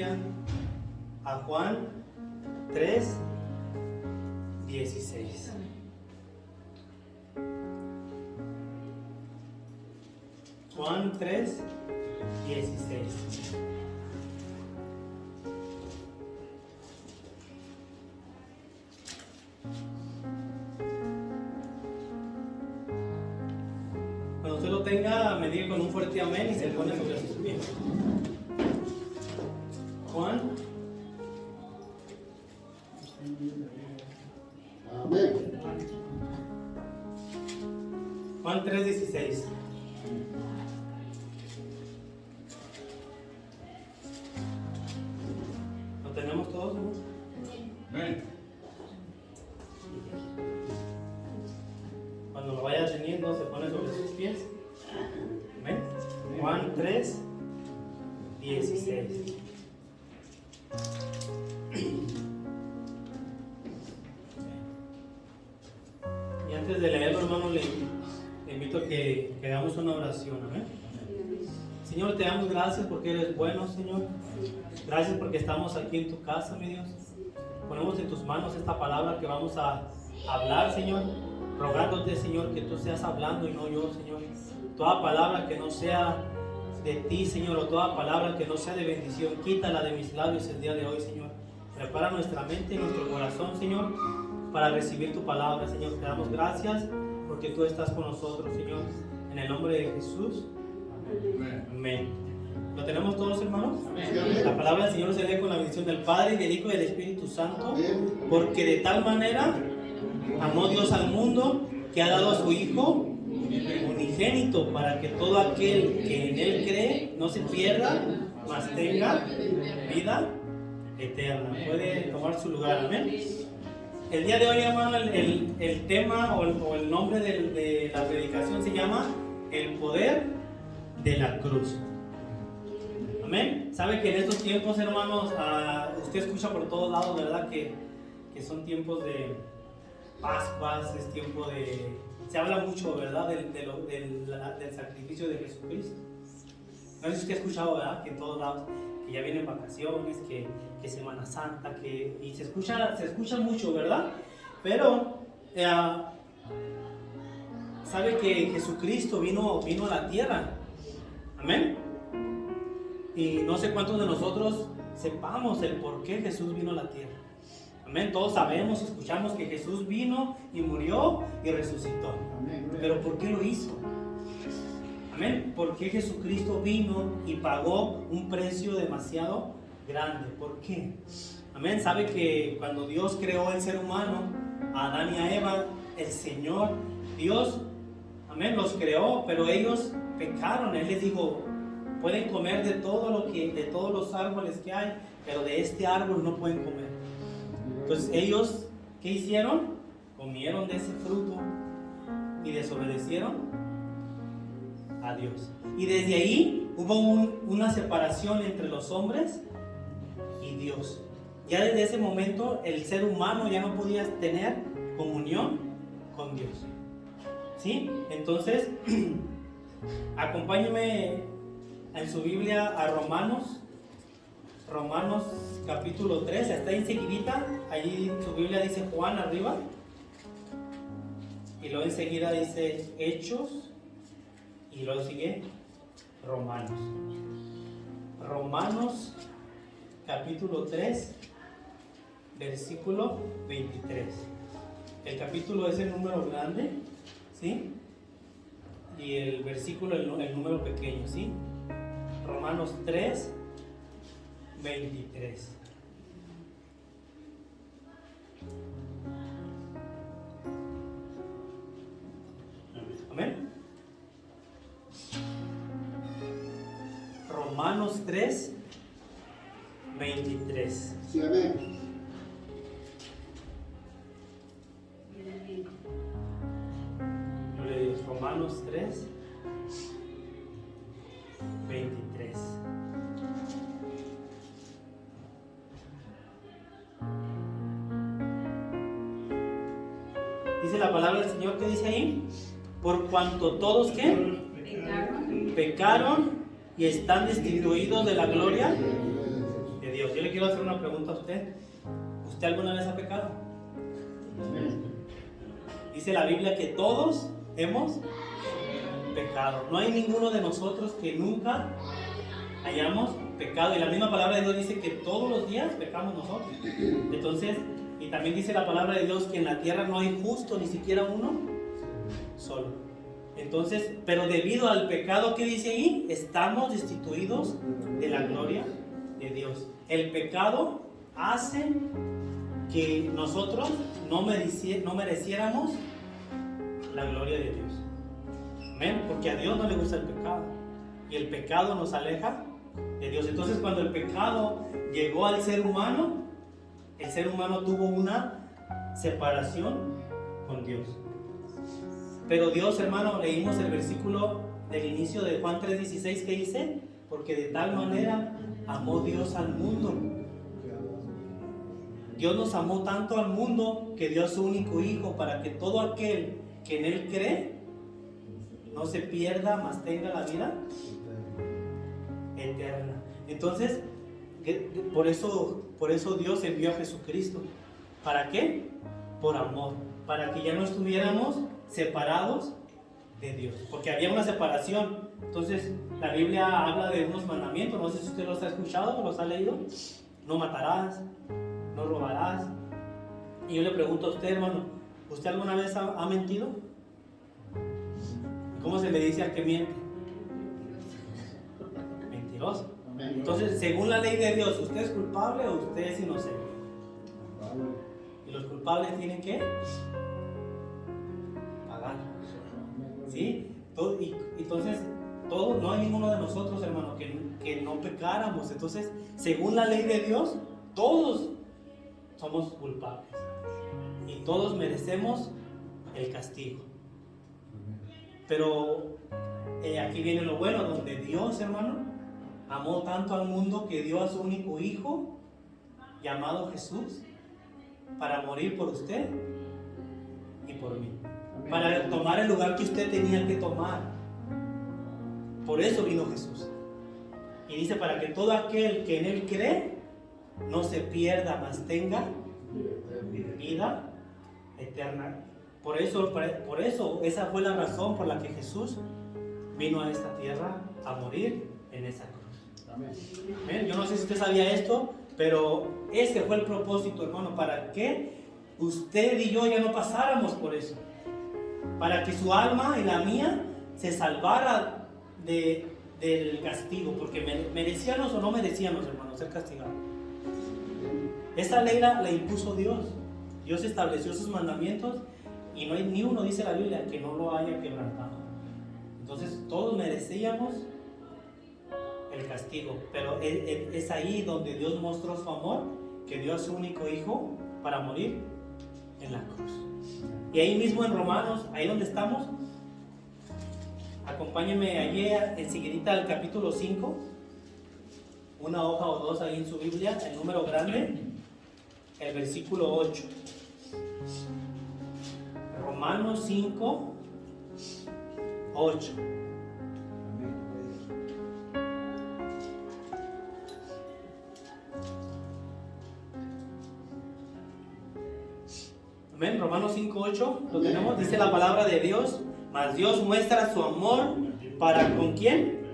Biblia a Juan 3:16. Juan 3:16. Cuando usted lo tenga, me diga con un fuerte amén y se pone sobre sus pies. Juan. Amén. Juan 3:16. ¿Lo tenemos todos, no? Amén. Cuando lo vaya teniendo, se pone sobre sus pies. Amén. Juan 3:16. Y antes de leerlo, hermano, le invito a que hagamos una oración. Amén. Señor, te damos gracias porque eres bueno, Señor. Gracias porque estamos aquí en tu casa, mi Dios. Ponemos en tus manos esta palabra que vamos a hablar, Señor. Rogándote, Señor, que tú seas hablando y no yo, Señor. Toda palabra que no sea de ti, Señor, o toda palabra que no sea de bendición, quítala de mis labios el día de hoy, Señor. Prepara nuestra mente y nuestro corazón, Señor, para recibir tu palabra, Señor. Te damos gracias porque tú estás con nosotros, Señor. En el nombre de Jesús. Amén. ¿Lo tenemos todos, hermanos? Amén. La palabra del Señor se lee con la bendición del Padre, del Hijo y del Espíritu Santo. Porque de tal manera amó Dios al mundo que ha dado a su Hijo unigénito para que todo aquel que en Él cree no se pierda, mas tenga vida eterna. Puede tomar su lugar. Amén. El día de hoy, hermano, el tema o el nombre de la predicación se llama El poder de la cruz. Amén. Sabe que en estos tiempos, hermanos, usted escucha por todos lados, ¿verdad? Que son tiempos de Pascuas, es tiempo de... Se habla mucho, ¿verdad? Del sacrificio de Jesucristo. No sé si usted ha escuchado, ¿verdad? Que en todos lados, que ya vienen vacaciones, que Semana Santa, y se escucha mucho, ¿verdad? Pero sabe que Jesucristo vino a la tierra. Amén. Y no sé cuántos de nosotros sepamos el por qué Jesús vino a la tierra. Amén. Todos sabemos, escuchamos que Jesús vino y murió y resucitó. Amén. Pero ¿por qué lo hizo? Amén. ¿Por qué Jesucristo vino y pagó un precio demasiado grande? ¿Por qué? Amén. Sabe que cuando Dios creó el ser humano, a Adán y a Eva, el Señor, Dios, amén, los creó, pero ellos pecaron. Él les dijo: pueden comer de todos los árboles que hay, pero de este árbol no pueden comer. Entonces ellos, ¿qué hicieron? Comieron de ese fruto y desobedecieron a Dios. Y desde ahí hubo una separación entre los hombres y Dios. Ya desde ese momento el ser humano ya no podía tener comunión con Dios. ¿Sí? Entonces, acompáñeme en su Biblia a Romanos capítulo 3, está enseguidita, allí su Biblia dice Juan arriba, y luego enseguida dice Hechos, y luego sigue Romanos capítulo 3, versículo 23. El capítulo es el número grande, ¿sí? Y el versículo el número pequeño, ¿sí? Romanos 3, 23. Amén. Romanos 3, 23. Sí, amén. Gloria a Dios. Romanos 3, 23. Dice la palabra del Señor, que dice ahí: por cuanto todos que pecaron y están destituidos de la gloria de Dios. quiero hacer una pregunta a usted. ¿Usted alguna vez ha pecado? Dice la Biblia que todos hemos pecado. No hay ninguno de nosotros que nunca hayamos pecado. Y la misma palabra de Dios dice que todos los días pecamos nosotros. Entonces, y también dice la palabra de Dios que en la tierra no hay justo, ni siquiera uno solo. Entonces, pero debido al pecado que dice ahí, estamos destituidos de la gloria de Dios. El pecado hace que nosotros no mereciéramos la gloria de Dios. Amén, porque a Dios no le gusta el pecado. Y el pecado nos aleja de Dios. Entonces, cuando el pecado llegó al ser humano, el ser humano tuvo una separación con Dios. Pero Dios, hermano, leímos el versículo del inicio de Juan 3:16 que dice: porque de tal manera amó Dios al mundo. Dios nos amó tanto al mundo que dio a su único hijo para que todo aquel que en él cree no se pierda, mas tenga la vida eterna. Entonces, por eso Dios envió a Jesucristo. ¿Para qué? Por amor, para que ya no estuviéramos separados de Dios, porque había una separación. Entonces la Biblia habla de unos mandamientos, no sé si usted los ha escuchado o los ha leído: no matarás, no robarás. Y yo le pregunto a usted, hermano, ¿usted alguna vez ha mentido? ¿Cómo se le dice al que miente? Mentiroso. Entonces, según la ley de Dios, ¿usted es culpable o usted es inocente? Y los culpables tienen que pagar. ¿Sí? Entonces, no hay ninguno de nosotros, hermano, que no pecáramos. Entonces, según la ley de Dios, todos somos culpables. Y todos merecemos el castigo. Pero aquí viene lo bueno, donde Dios, hermano, amó tanto al mundo que dio a su único hijo, llamado Jesús, para morir por usted y por mí. Amén. Para tomar el lugar que usted tenía que tomar. Por eso vino Jesús. Y dice: para que todo aquel que en él cree no se pierda, mas tenga vida eterna. Por eso, esa fue la razón por la que Jesús vino a esta tierra a morir en esa cruz. Amén. Yo no sé si usted sabía esto, pero ese fue el propósito, hermano, para que usted y yo ya no pasáramos por eso. Para que su alma y la mía se salvara del castigo, porque merecíamos o no merecíamos, hermano, ser castigados. Esta ley la impuso Dios. Dios estableció sus mandamientos y no hay ni uno, dice la Biblia, que no lo haya quebrantado. Entonces todos merecíamos el castigo, pero es ahí donde Dios mostró su amor, que dio a su único hijo para morir en la cruz. Y ahí mismo en Romanos, ahí donde estamos, acompáñenme allí enseguidita al capítulo 5, una hoja o dos ahí en su Biblia, el número grande, el versículo 8. Romanos 5, 8. Amén. Romanos 5, 8. Lo tenemos. Dice la palabra de Dios: mas Dios muestra su amor para ¿con quién?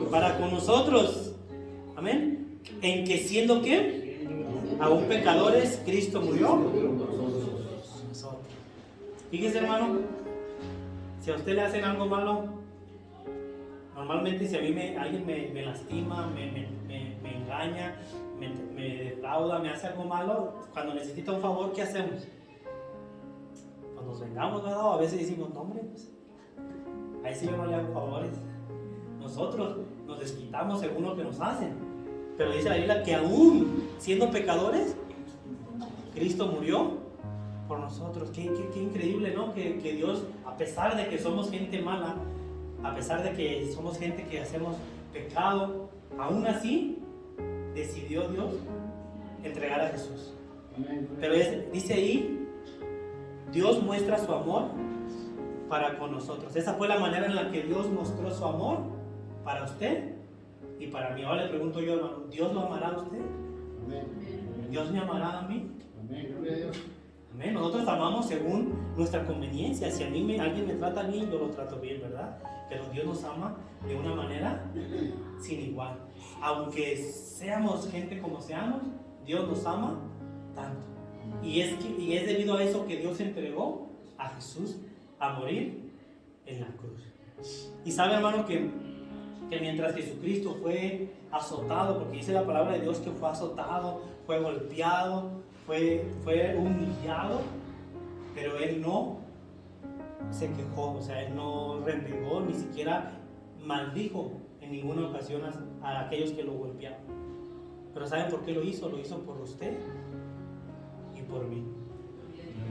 Para con nosotros. Amén. En que siendo ¿qué? Aún pecadores, Cristo murió. Fíjese, hermano, si a usted le hacen algo malo, normalmente si a mí alguien me lastima, me engaña, me defrauda, me hace algo malo, cuando necesita un favor, ¿qué hacemos? Pues nos vengamos, ¿verdad? O a veces decimos: no, hombre, pues ahí sí yo no le hago favores. Nosotros nos desquitamos según lo que nos hacen. Pero dice la Biblia que aún siendo pecadores, Cristo murió por nosotros. Qué increíble, ¿no? Que Dios, a pesar de que somos gente mala, a pesar de que somos gente que hacemos pecado, aún así decidió Dios entregar a Jesús. Pero dice ahí: Dios muestra su amor para con nosotros. Esa fue la manera en la que Dios mostró su amor para usted y para mí. Ahora le pregunto yo, hermano, ¿Dios lo amará a usted? Dios me amará a mí. Amén. Nosotros amamos según nuestra conveniencia. Si a mí alguien me trata bien, yo lo trato bien, ¿verdad? Pero Dios nos ama de una manera sin igual. Aunque seamos gente como seamos, Dios nos ama tanto. Y es debido a eso que Dios entregó a Jesús a morir en la cruz. Y sabe, hermano, que mientras Jesucristo fue azotado, porque dice la palabra de Dios que fue azotado, fue golpeado, fue humillado, pero Él no se quejó, o sea, Él no renegó, ni siquiera maldijo en ninguna ocasión a aquellos que lo golpeaban. Pero ¿saben por qué lo hizo? Lo hizo por usted y por mí.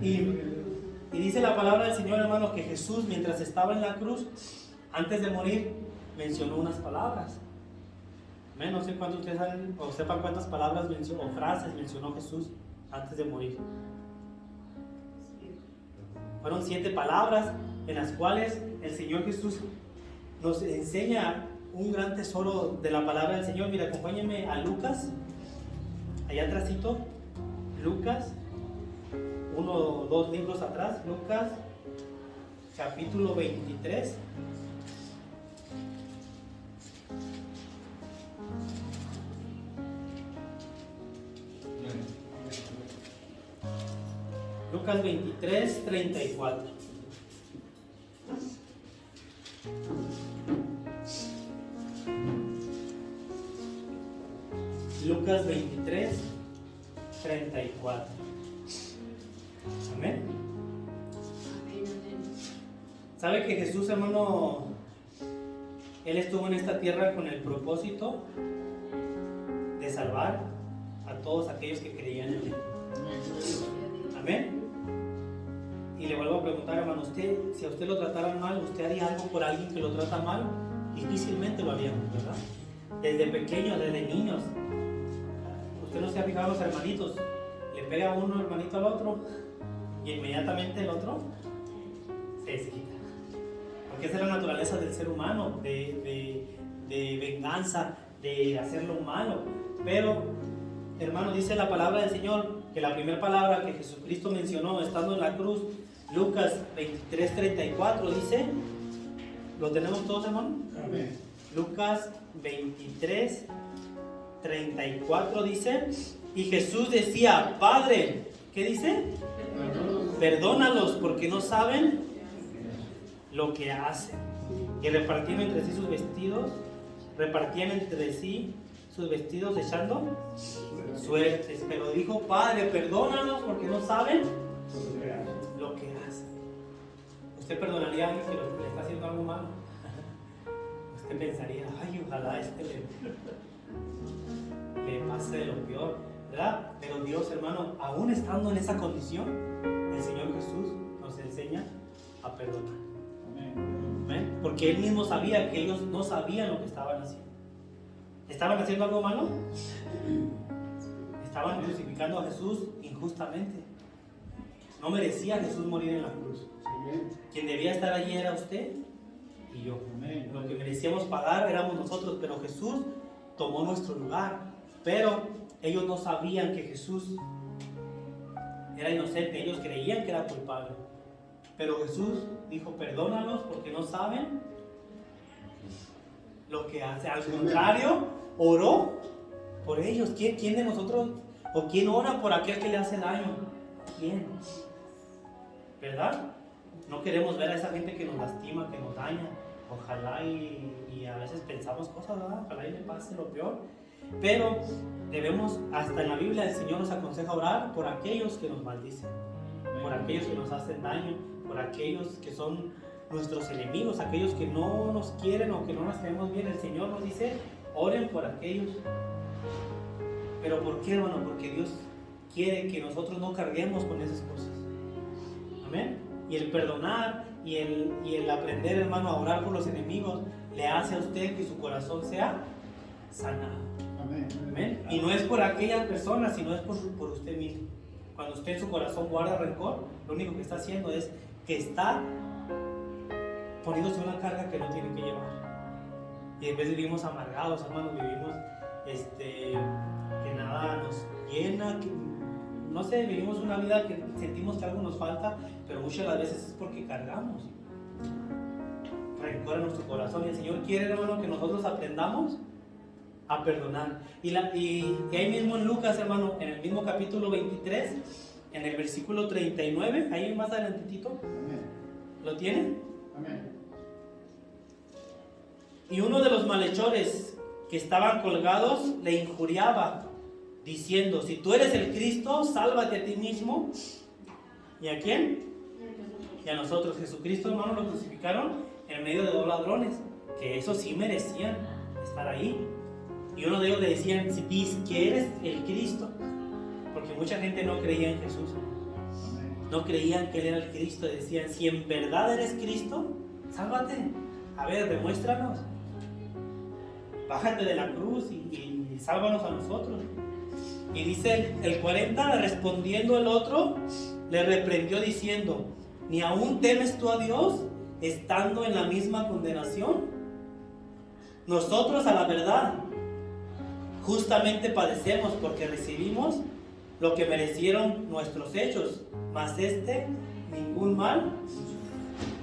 Y dice la palabra del Señor, hermano, que Jesús, mientras estaba en la cruz, antes de morir, mencionó unas palabras. No sé cuántos ustedes saben o sepan cuántas palabras o frases mencionó Jesús antes de morir. Fueron 7 palabras en las cuales el Señor Jesús nos enseña un gran tesoro de la palabra del Señor. Mira, acompáñenme a Lucas, allá atrásito, Lucas, 1 o 2 libros atrás, Lucas, capítulo 23. Lucas 23, 34. Lucas 23, 34. Amén. ¿Sabe que Jesús, hermano, Él estuvo en esta tierra con el propósito de salvar a todos aquellos que creían en Él? Amén. Y le vuelvo a preguntar, hermano, si a usted lo trataran mal, ¿usted haría algo por alguien que lo trata mal? Difícilmente lo haríamos, ¿verdad? Desde pequeños, desde niños. Usted no se ha fijado los hermanitos. Le pega uno hermanito al otro y inmediatamente el otro se desquita. Porque esa es la naturaleza del ser humano, de venganza, de hacer lo malo. Pero, hermano, dice la palabra del Señor que la primera palabra que Jesucristo mencionó estando en la cruz, Lucas 23, 34, dice, ¿lo tenemos todos, hermano? Amén. Lucas 23, 34 dice, y Jesús decía, Padre, ¿qué dice? Perdónalos porque no saben lo que hacen. Y repartían entre sí sus vestidos echando suertes. Pero dijo, Padre, perdónalos porque no saben lo que hacen. ¿Usted perdonaría a alguien que le está haciendo algo malo? Usted pensaría, ay, ojalá le pase de lo peor, ¿verdad? Pero Dios, hermano, aún estando en esa condición, el Señor Jesús nos enseña a perdonar. ¿Ven? Porque Él mismo sabía que ellos no sabían lo que estaban haciendo. ¿Estaban haciendo algo malo? Estaban crucificando a Jesús injustamente. No merecía Jesús morir en la cruz. Quien debía estar allí era usted y yo. Lo que merecíamos pagar éramos nosotros, pero Jesús tomó nuestro lugar. Pero ellos no sabían que Jesús era inocente. Ellos creían que era culpable. Pero Jesús dijo, perdónalos porque no saben lo que hace. Al contrario, oró por ellos. ¿Quién de nosotros o quién ora por aquel que le hace daño? ¿Quién? ¿Verdad? No queremos ver a esa gente que nos lastima, que nos daña. Ojalá y a veces pensamos cosas, ¿verdad? Ojalá y le pase lo peor. Pero debemos, hasta en la Biblia el Señor nos aconseja orar por aquellos que nos maldicen, por aquellos que nos hacen daño, por aquellos que son nuestros enemigos, aquellos que no nos quieren o que no nos queremos bien. El Señor nos dice, oren por aquellos. ¿Pero por qué, hermano? Porque Dios quiere que nosotros no carguemos con esas cosas. Amén. Y el perdonar y el aprender, hermano, a orar por los enemigos le hace a usted que su corazón sea sanado. Amén. Y no es por aquellas personas, sino es por usted mismo. Cuando usted en su corazón guarda rencor, lo único que está haciendo es que está poniéndose una carga que no tiene que llevar. Y después vivimos amargados, hermanos, vivimos que nada nos no sé, vivimos una vida que sentimos que algo nos falta, pero muchas de las veces es porque cargamos rencor en nuestro corazón. Y el Señor quiere, hermano, que nosotros aprendamos a perdonar. Y ahí mismo en Lucas, hermano, en el mismo capítulo 23, en el versículo 39, ahí más adelantito, ¿lo tienen? Amén. Y uno de los malhechores que estaban colgados le injuriaba, diciendo: si tú eres el Cristo, sálvate a ti mismo. ¿Y a quién? Y a nosotros. Jesucristo, hermano, lo crucificaron en medio de dos ladrones, que eso sí merecían estar ahí. Y uno de ellos le decían: si dices que eres el Cristo, porque mucha gente no creía en Jesús, no creían que Él era el Cristo. Decían: si en verdad eres Cristo, sálvate, a ver, demuéstranos, bájate de la cruz y sálvanos a nosotros. Y dice el 40, respondiendo el otro, le reprendió diciendo: ¿ni aún temes tú a Dios, estando en la misma condenación? Nosotros, a la verdad, justamente padecemos, porque recibimos lo que merecieron nuestros hechos, mas ningún mal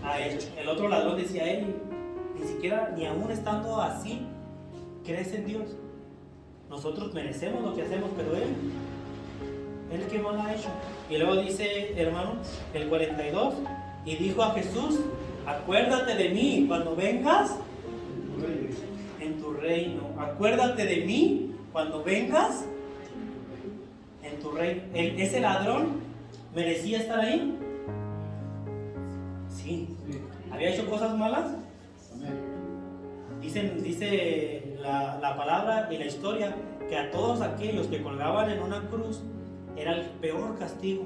ha hecho. El otro ladrón decía: él ni siquiera, ni aún estando así, crees en Dios. Nosotros merecemos lo que hacemos, pero él qué mal ha hecho. Y luego dice, hermano, el 42, y dijo a Jesús: acuérdate de mí cuando vengas en tu reino. Acuérdate de mí cuando vengas en tu reino. ¿Ese ladrón merecía estar ahí? Sí. ¿Había hecho cosas malas? Dice la palabra y la historia que a todos aquellos que colgaban en una cruz era el peor castigo,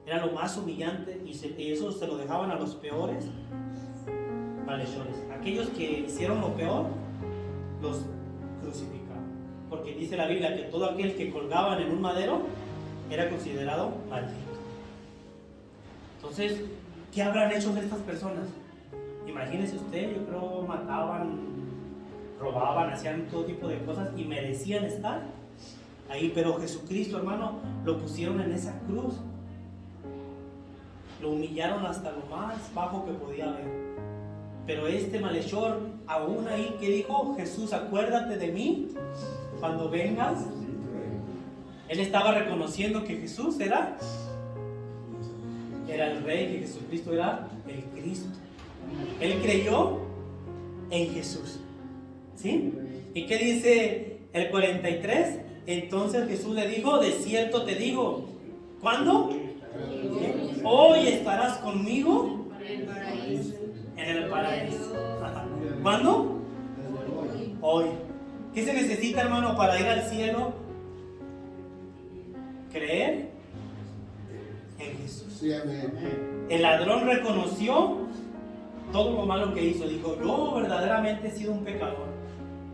era lo más humillante, y eso se lo dejaban a los peores malhechores. Aquellos que hicieron lo peor, los crucificaban, porque dice la Biblia que todo aquel que colgaban en un madero era considerado maldito. Entonces, ¿qué habrán hecho estas personas? Imagínese usted, yo creo mataban, robaban, hacían todo tipo de cosas y merecían estar ahí, pero Jesucristo, hermano, lo pusieron en esa cruz, lo humillaron hasta lo más bajo que podía haber. Pero este malhechor, aún ahí, ¿qué dijo? Jesús, acuérdate de mí cuando vengas. Él estaba reconociendo que Jesús era el Rey, que Jesucristo era el Cristo. Él creyó en Jesús, ¿sí? ¿Y qué dice el 43? Entonces Jesús le dijo: de cierto te digo, ¿cuándo? Hoy estarás conmigo en el paraíso. ¿Cuándo? Hoy. ¿Qué se necesita, hermano, para ir al cielo? Creer en Jesús. El ladrón reconoció todo lo malo que hizo. Dijo: yo verdaderamente he sido un pecador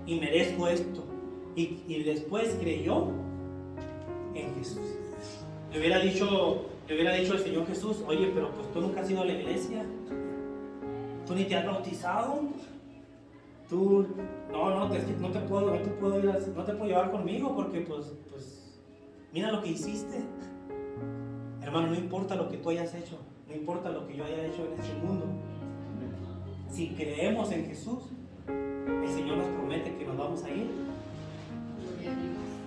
y merezco esto. Y después creyó en Jesús. Le hubiera dicho el Señor Jesús: oye, pero pues tú nunca has ido a la iglesia, tú ni te has bautizado, tú no te puedo llevar conmigo porque pues mira lo que hiciste. Hermano, no importa lo que tú hayas hecho, no importa lo que yo haya hecho en este mundo. Si creemos en Jesús, el Señor nos promete que nos vamos a ir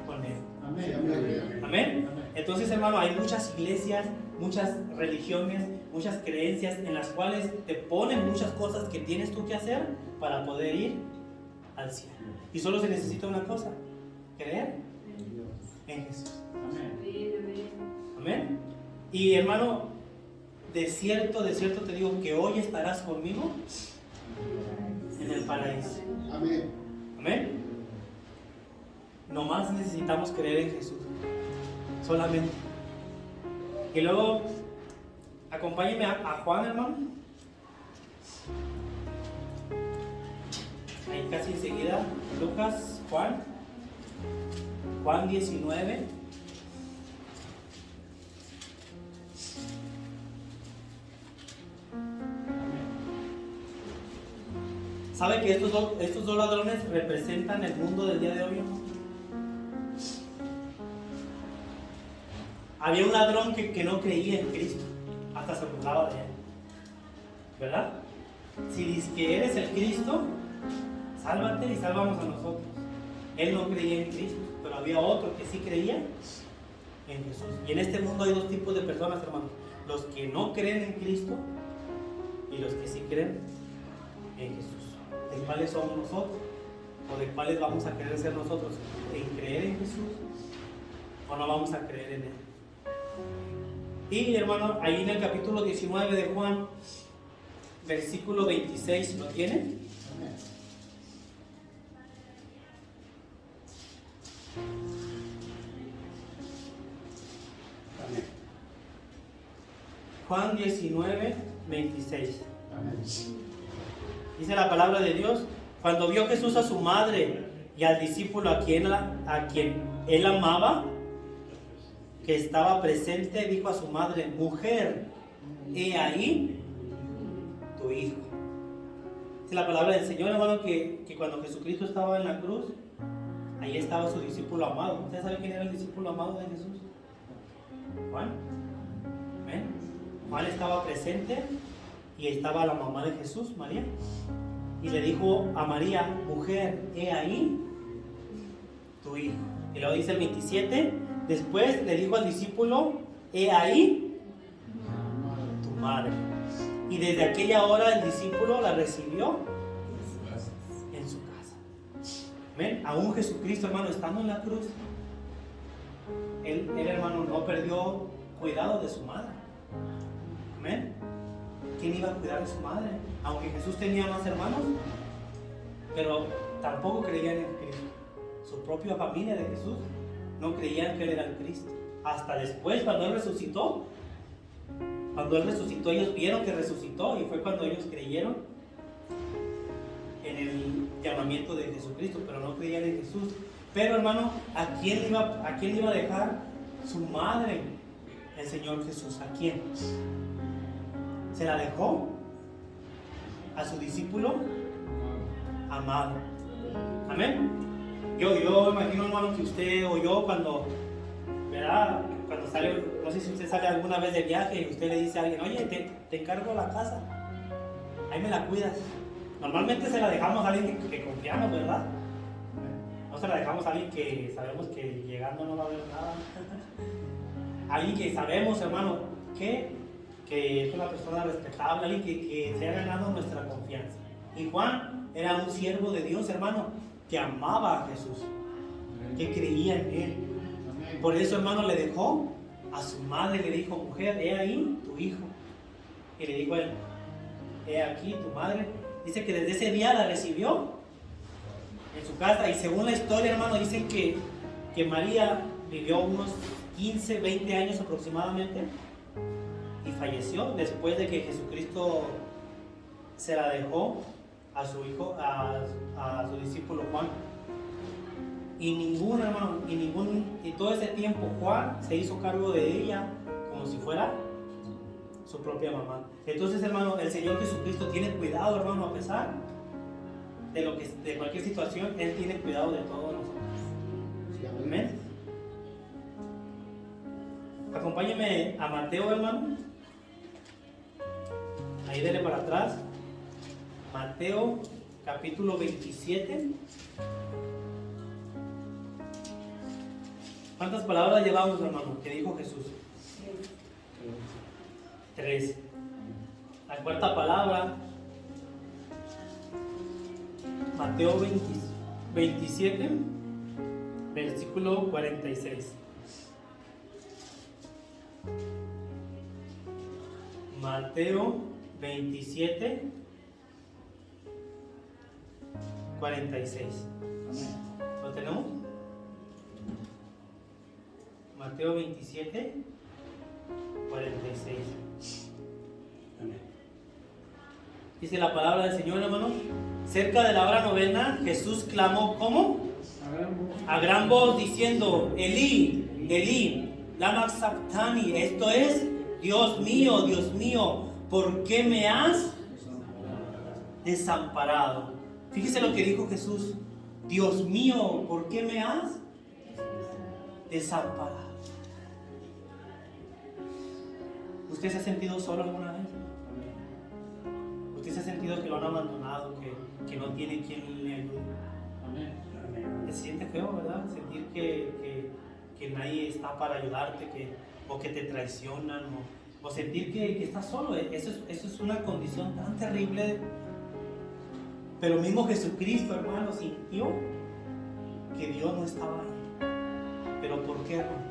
con Él. Amén. Amén. Entonces, hermano, hay muchas iglesias, muchas religiones, muchas creencias en las cuales te ponen muchas cosas que tienes tú que hacer para poder ir al cielo. Y solo se necesita una cosa: creer en Jesús. Amén. Y hermano, de cierto te digo que hoy estarás conmigo en el paraíso. Amén. Amén. Nomás necesitamos creer en Jesús, solamente. Y luego, acompáñenme a Juan, hermano. Ahí casi enseguida, Lucas, Juan 19. ¿Sabe que estos dos ladrones representan el mundo del día de hoy? Había un ladrón que no creía en Cristo, hasta se burlaba de él, ¿verdad? Si dices que eres el Cristo, sálvate y salvamos a nosotros. Él no creía en Cristo, pero había otro que sí creía en Jesús. Y en este mundo hay dos tipos de personas, hermanos: los que no creen en Cristo y los que sí creen en Jesús. ¿De cuáles somos nosotros? ¿O de cuáles vamos a querer ser nosotros? ¿En creer en Jesús o no vamos a creer en Él? Y hermano, ahí en el capítulo 19 de Juan, versículo 26, ¿lo tienen? Juan 19, 26. Dice la palabra de Dios: cuando vio Jesús a su madre y al discípulo a quien él amaba, que estaba presente, dijo a su madre: mujer, he ahí tu hijo. Dice la palabra del Señor, hermano, que cuando Jesucristo estaba en la cruz, ahí estaba su discípulo amado. ¿Ustedes saben quién era el discípulo amado de Jesús? Juan. ¿Ven? Juan estaba presente y estaba la mamá de Jesús, María, y le dijo a María: mujer, he ahí tu hijo. Y luego dice el 27: después le dijo al discípulo: he ahí tu madre. Y desde aquella hora el discípulo la recibió en su casa. ¿Ven? Aún Jesucristo, hermano, estando en la cruz, él, hermano, no perdió cuidado de su madre. ¿Amén? ¿Quién iba a cuidar de su madre? Aunque Jesús tenía más hermanos, pero tampoco creían en Cristo. Su propia familia de Jesús no creían que Él era el Cristo. Hasta después, cuando Él resucitó, ellos vieron que resucitó, y fue cuando ellos creyeron en el llamamiento de Jesucristo, pero no creían en Jesús. Pero hermano, ¿a quién iba a dejar su madre el Señor Jesús? ¿A quién? Se la dejó a su discípulo amado. Amén. Yo imagino, hermano, que usted o yo cuando sale, no sé si usted sale alguna vez de viaje y usted le dice a alguien: oye, te encargo la casa, ahí me la cuidas. Normalmente se la dejamos a alguien que confiamos, ¿verdad? No se la dejamos a alguien que sabemos que llegando no va a haber nada. Alguien que sabemos, hermano, que es una persona respetable, alguien que se ha ganado nuestra confianza. Y Juan era un siervo de Dios, hermano, que amaba a Jesús, que creía en Él. Por eso, hermano, le dejó a su madre, le dijo: mujer, he ahí tu hijo. Y le dijo a él: he aquí tu madre. Dice que desde ese día la recibió en su casa. Y según la historia, hermano, dicen que María vivió unos 15, 20 años aproximadamente y falleció después de que Jesucristo se la dejó a su hijo, a su discípulo Juan. Y todo ese tiempo Juan se hizo cargo de ella como si fuera su propia mamá. Entonces, hermano, el Señor Jesucristo tiene cuidado, hermano, a pesar de cualquier situación. Él tiene cuidado de todos nosotros. Amén. Acompáñeme a Mateo, hermano. Ahí dele para atrás. Mateo capítulo 27. ¿Cuántas palabras llevamos, hermano, que dijo Jesús? 3. La cuarta palabra, Mateo 27, versículo 46. Mateo 27, 46. ¿Lo tenemos? Mateo 27, 46. Dice la palabra del Señor, hermano: cerca de la hora novena, Jesús clamó, ¿cómo? A gran voz, diciendo: Elí, Elí, lama sabachthani. Esto es: Dios mío, ¿por qué me has desamparado? Fíjese lo que dijo Jesús: Dios mío, ¿por qué me has desamparado? ¿Usted se ha sentido solo alguna vez? ¿Usted se ha sentido que lo han abandonado, que no tiene quien le ayude? Se siente feo, ¿verdad? Sentir que nadie está para ayudarte, o que te traicionan, o sentir que estás solo. Eso es una condición tan terrible. Pero mismo Jesucristo, hermano, sintió que Dios no estaba ahí. ¿Pero por qué, hermano?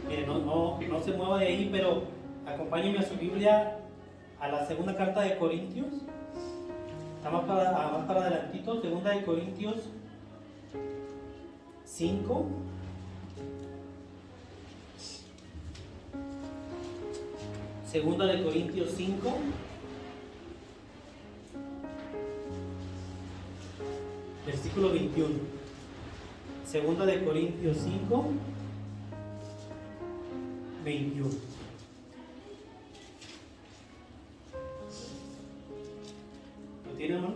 Mire, no se mueva de ahí, pero acompáñeme a su Biblia, a la segunda carta de Corintios. Está más para adelantito, segunda de Corintios 5. Segunda de Corintios 5. Versículo 21. Segunda de Corintios 5, 21. ¿Lo tiene, hermano?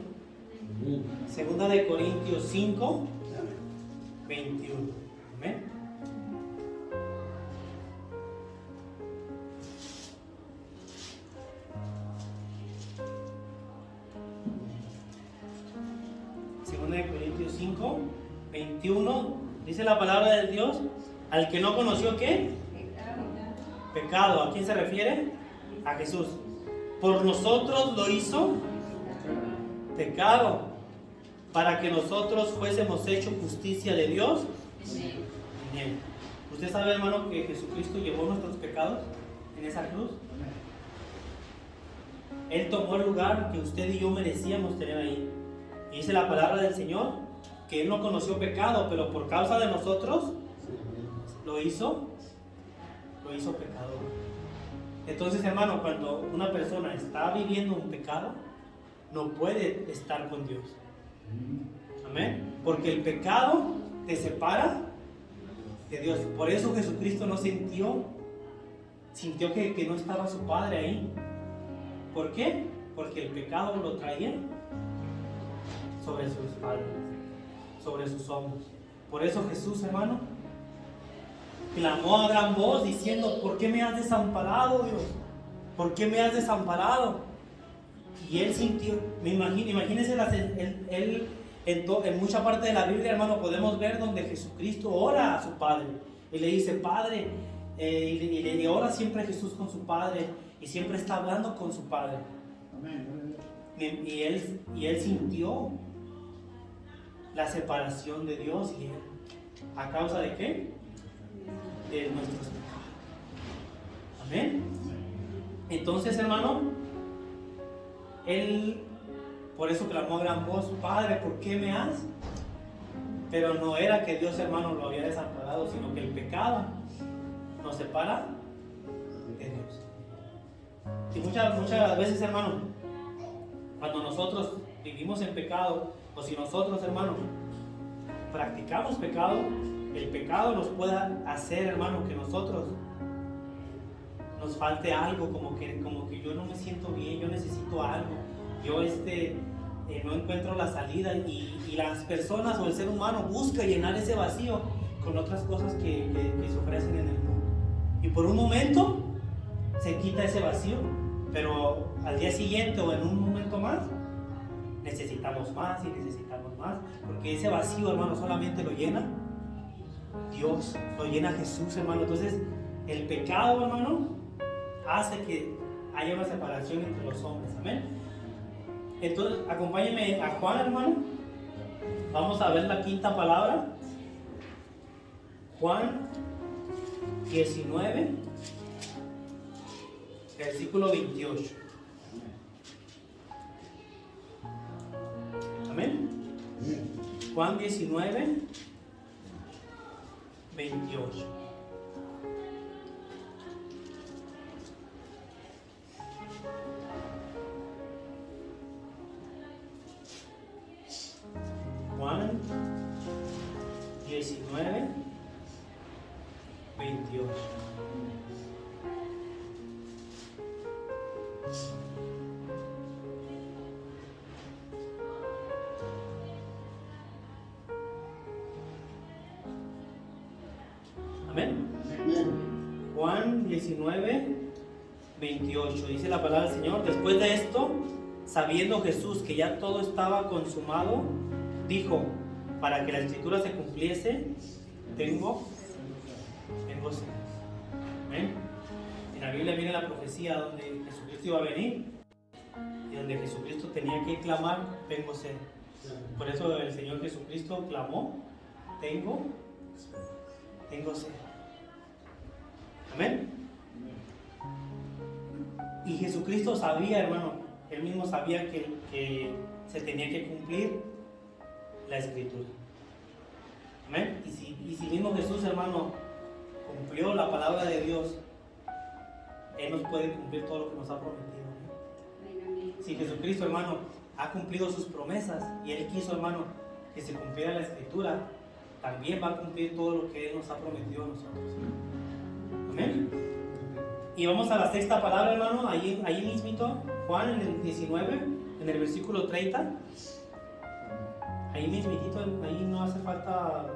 Segunda de Corintios 5, 21. Amén. Segunda de Corintios 5, 21. Dice la palabra de Dios: al que no conoció, ¿qué? Pecado. ¿A quién se refiere? A Jesús. Por nosotros lo hizo pecado, para que nosotros fuésemos hechos justicia de Dios en él. ¿Usted sabe, hermano, que Jesucristo llevó nuestros pecados en esa cruz? Él tomó el lugar que usted y yo merecíamos tener ahí. Y dice la palabra del Señor que Él no conoció pecado, pero por causa de nosotros lo hizo pecador. Entonces, hermano, cuando una persona está viviendo un pecado, no puede estar con Dios. Amén. Porque el pecado te separa de Dios. Por eso Jesucristo no sintió que no estaba su Padre ahí. ¿Por qué? Porque el pecado lo traía sobre sus espaldas, sobre sus hombros. Por eso Jesús, hermano, clamó a gran voz diciendo: ¿por qué me has desamparado, Dios? ¿Por qué me has desamparado? Y él sintió, imagínense, él en mucha parte de la Biblia, hermano, podemos ver donde Jesucristo ora a su Padre y le dice: Padre, y ora siempre Jesús con su Padre, y siempre está hablando con su Padre. Y él sintió la separación de Dios y él, ¿a causa de qué? De nuestros pecados. Amén. Entonces, hermano, él por eso clamó a gran voz: Padre, ¿por qué me has? Pero no era que Dios, hermano, lo había desamparado, sino que el pecado nos separa de Dios. Y muchas veces, hermano, cuando nosotros vivimos en pecado, o si nosotros, hermano, practicamos pecado, el pecado nos puede hacer, hermano, que nosotros nos falte algo, como que yo no me siento bien, yo necesito algo, yo no encuentro la salida, y las personas o el ser humano busca llenar ese vacío con otras cosas que se ofrecen en el mundo. Y por un momento se quita ese vacío, pero al día siguiente o en un momento más necesitamos más y necesitamos más, porque ese vacío, hermano, solamente lo llena Dios, lo llena Jesús, hermano. Entonces el pecado, hermano, hace que haya una separación entre los hombres. Amén. Entonces acompáñenme a Juan, hermano. Vamos a ver la quinta palabra. Juan 19, versículo 28. Amén. Juan 19, 28. Juan 19, 28. Amén. Juan 19, 28. Dice la palabra del Señor: después de esto, sabiendo Jesús que ya todo estaba consumado, dijo, para que la escritura se cumpliese, tengo sed. ¿Ven? En la Biblia viene la profecía donde Jesucristo iba a venir y donde Jesucristo tenía que clamar, tengo sed. Por eso el Señor Jesucristo clamó, tengo sed. Amén. Y Jesucristo sabía, hermano, él mismo sabía que se tenía que cumplir la escritura. Amén. Y si mismo Jesús, hermano, cumplió la palabra de Dios, Él nos puede cumplir todo lo que nos ha prometido. Si Jesucristo, hermano, ha cumplido sus promesas y Él quiso, hermano, que se cumpliera la escritura, también va a cumplir todo lo que Él nos ha prometido a nosotros. Amén. Y vamos a la sexta palabra, hermano, ahí mismito, Juan en el 19, en el versículo 30. Ahí mismitito, ahí no hace falta.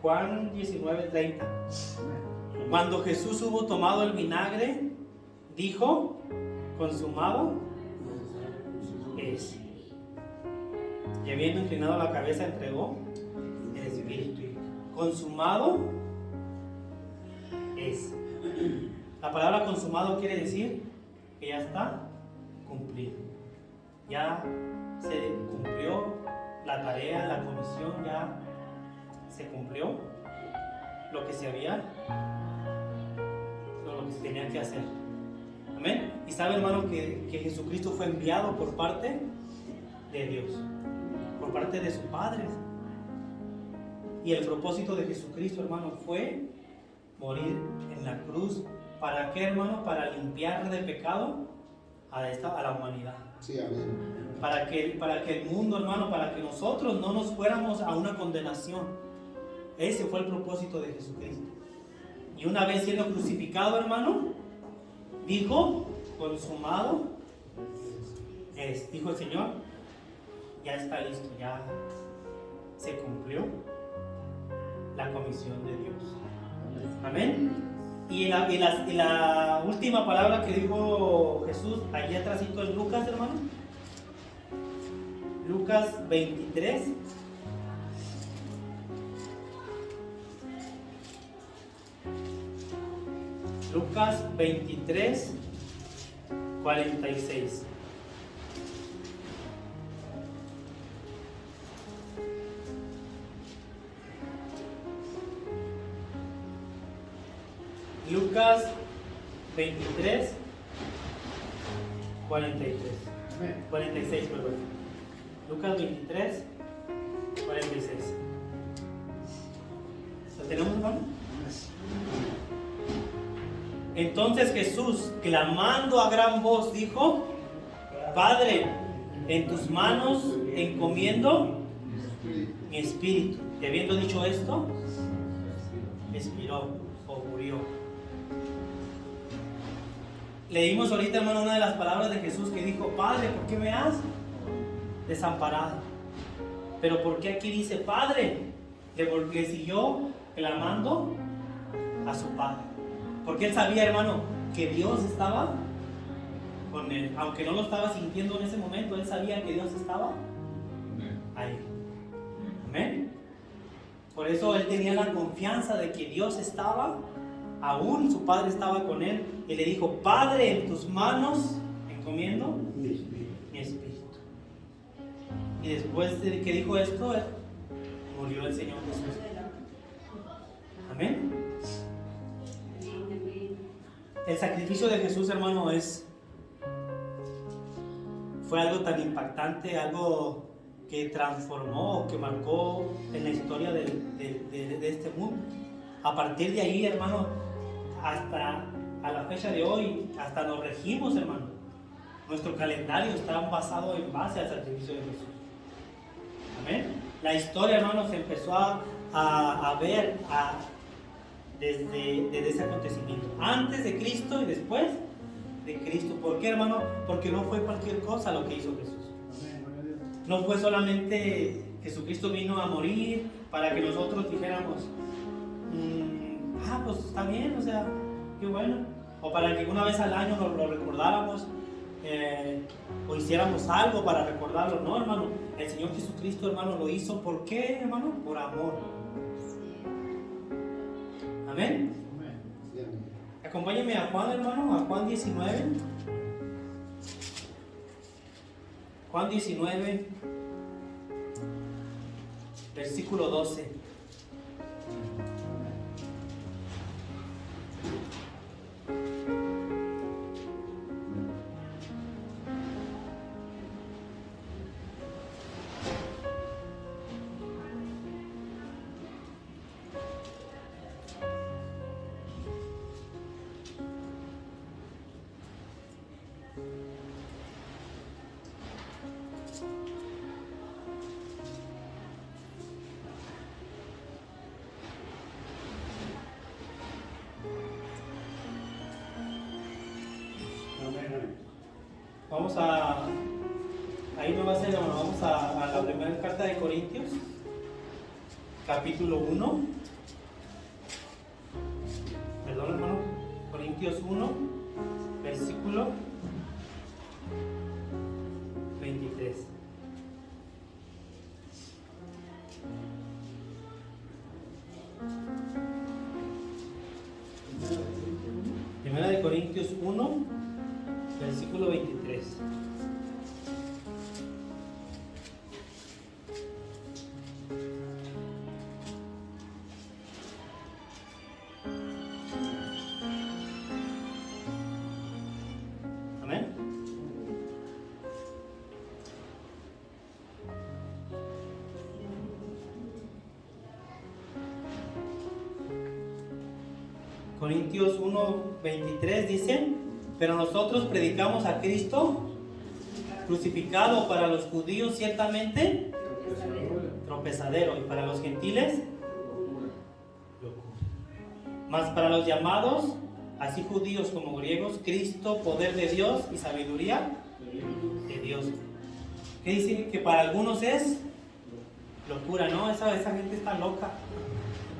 Juan 19, 30. Cuando Jesús hubo tomado el vinagre, dijo, consumado es. Y habiendo inclinado la cabeza, entregó el espíritu. Consumado es. La palabra consumado quiere decir que ya está cumplido. Ya se cumplió la tarea, la comisión, ya se cumplió lo que se tenía que hacer. Amén. Y sabe, hermano, que Jesucristo fue enviado por parte de Dios, por parte de su Padre. Y el propósito de Jesucristo, hermano, fue morir en la cruz. ¿Para qué, hermano? Para limpiar de pecado a la humanidad. Sí, amén. Para que el mundo, hermano, para que nosotros no nos fuéramos a una condenación. Ese fue el propósito de Jesucristo. Y una vez siendo crucificado, hermano, dijo, consumado es. Dijo el Señor, ya está listo, ya se cumplió la comisión de Dios. Amén. Y la última palabra que dijo Jesús, allí atrásito en Lucas, hermano. Lucas 23. Lucas 23, 46. Lucas 23, 43. 46, perdón. Lucas 23, 46. ¿Lo tenemos, hermano? Entonces Jesús, clamando a gran voz, dijo, Padre, en tus manos encomiendo mi espíritu. Y habiendo dicho esto, expiró o murió. Leímos ahorita, hermano, una de las palabras de Jesús que dijo, Padre, ¿por qué me has desamparado? Pero ¿por qué aquí dice Padre? Le siguió clamando a su Padre. Porque él sabía, hermano, que Dios estaba con él. Aunque no lo estaba sintiendo en ese momento, él sabía que Dios estaba ahí. Amén. Por eso él tenía la confianza de que Dios estaba, aún su Padre estaba con él. Y le dijo, Padre, en tus manos encomiendo mi espíritu. Y después de que dijo esto, murió el Señor Jesús. Amén. El sacrificio de Jesús, hermano, fue algo tan impactante, algo que transformó, que marcó en la historia de este mundo. A partir de ahí, hermano, hasta a la fecha de hoy, hasta nos regimos, hermano. Nuestro calendario está basado en base al sacrificio de Jesús. Amén. La historia, hermano, se empezó a ver desde ese acontecimiento, antes de Cristo y después de Cristo. ¿Por qué, hermano? Porque no fue cualquier cosa lo que hizo Jesús. No fue solamente Jesucristo vino a morir para que nosotros dijéramos, pues está bien, o sea, qué bueno. o para que una vez al año nos lo recordáramos, o hiciéramos algo para recordarlo. No, hermano, el Señor Jesucristo, hermano, lo hizo. ¿Por qué, hermano? Por amor. Amén. Acompáñenme a Juan, hermano, a Juan 19. Juan 19, versículo 12. Vamos a, ahí no va a ser, vamos a la primera carta de Corintios, capítulo 1, perdón, hermano, Corintios 1, versículo 23. Primera de Corintios 1, versículo 23. Amén. Corintios 1, 23 dice: pero nosotros predicamos a Cristo crucificado, para los judíos ciertamente tropezadero, y para los gentiles locura. Mas para los llamados, así judíos como griegos, Cristo, poder de Dios y sabiduría de Dios. ¿Qué dice? Que para algunos es locura, ¿no? Esa gente está loca,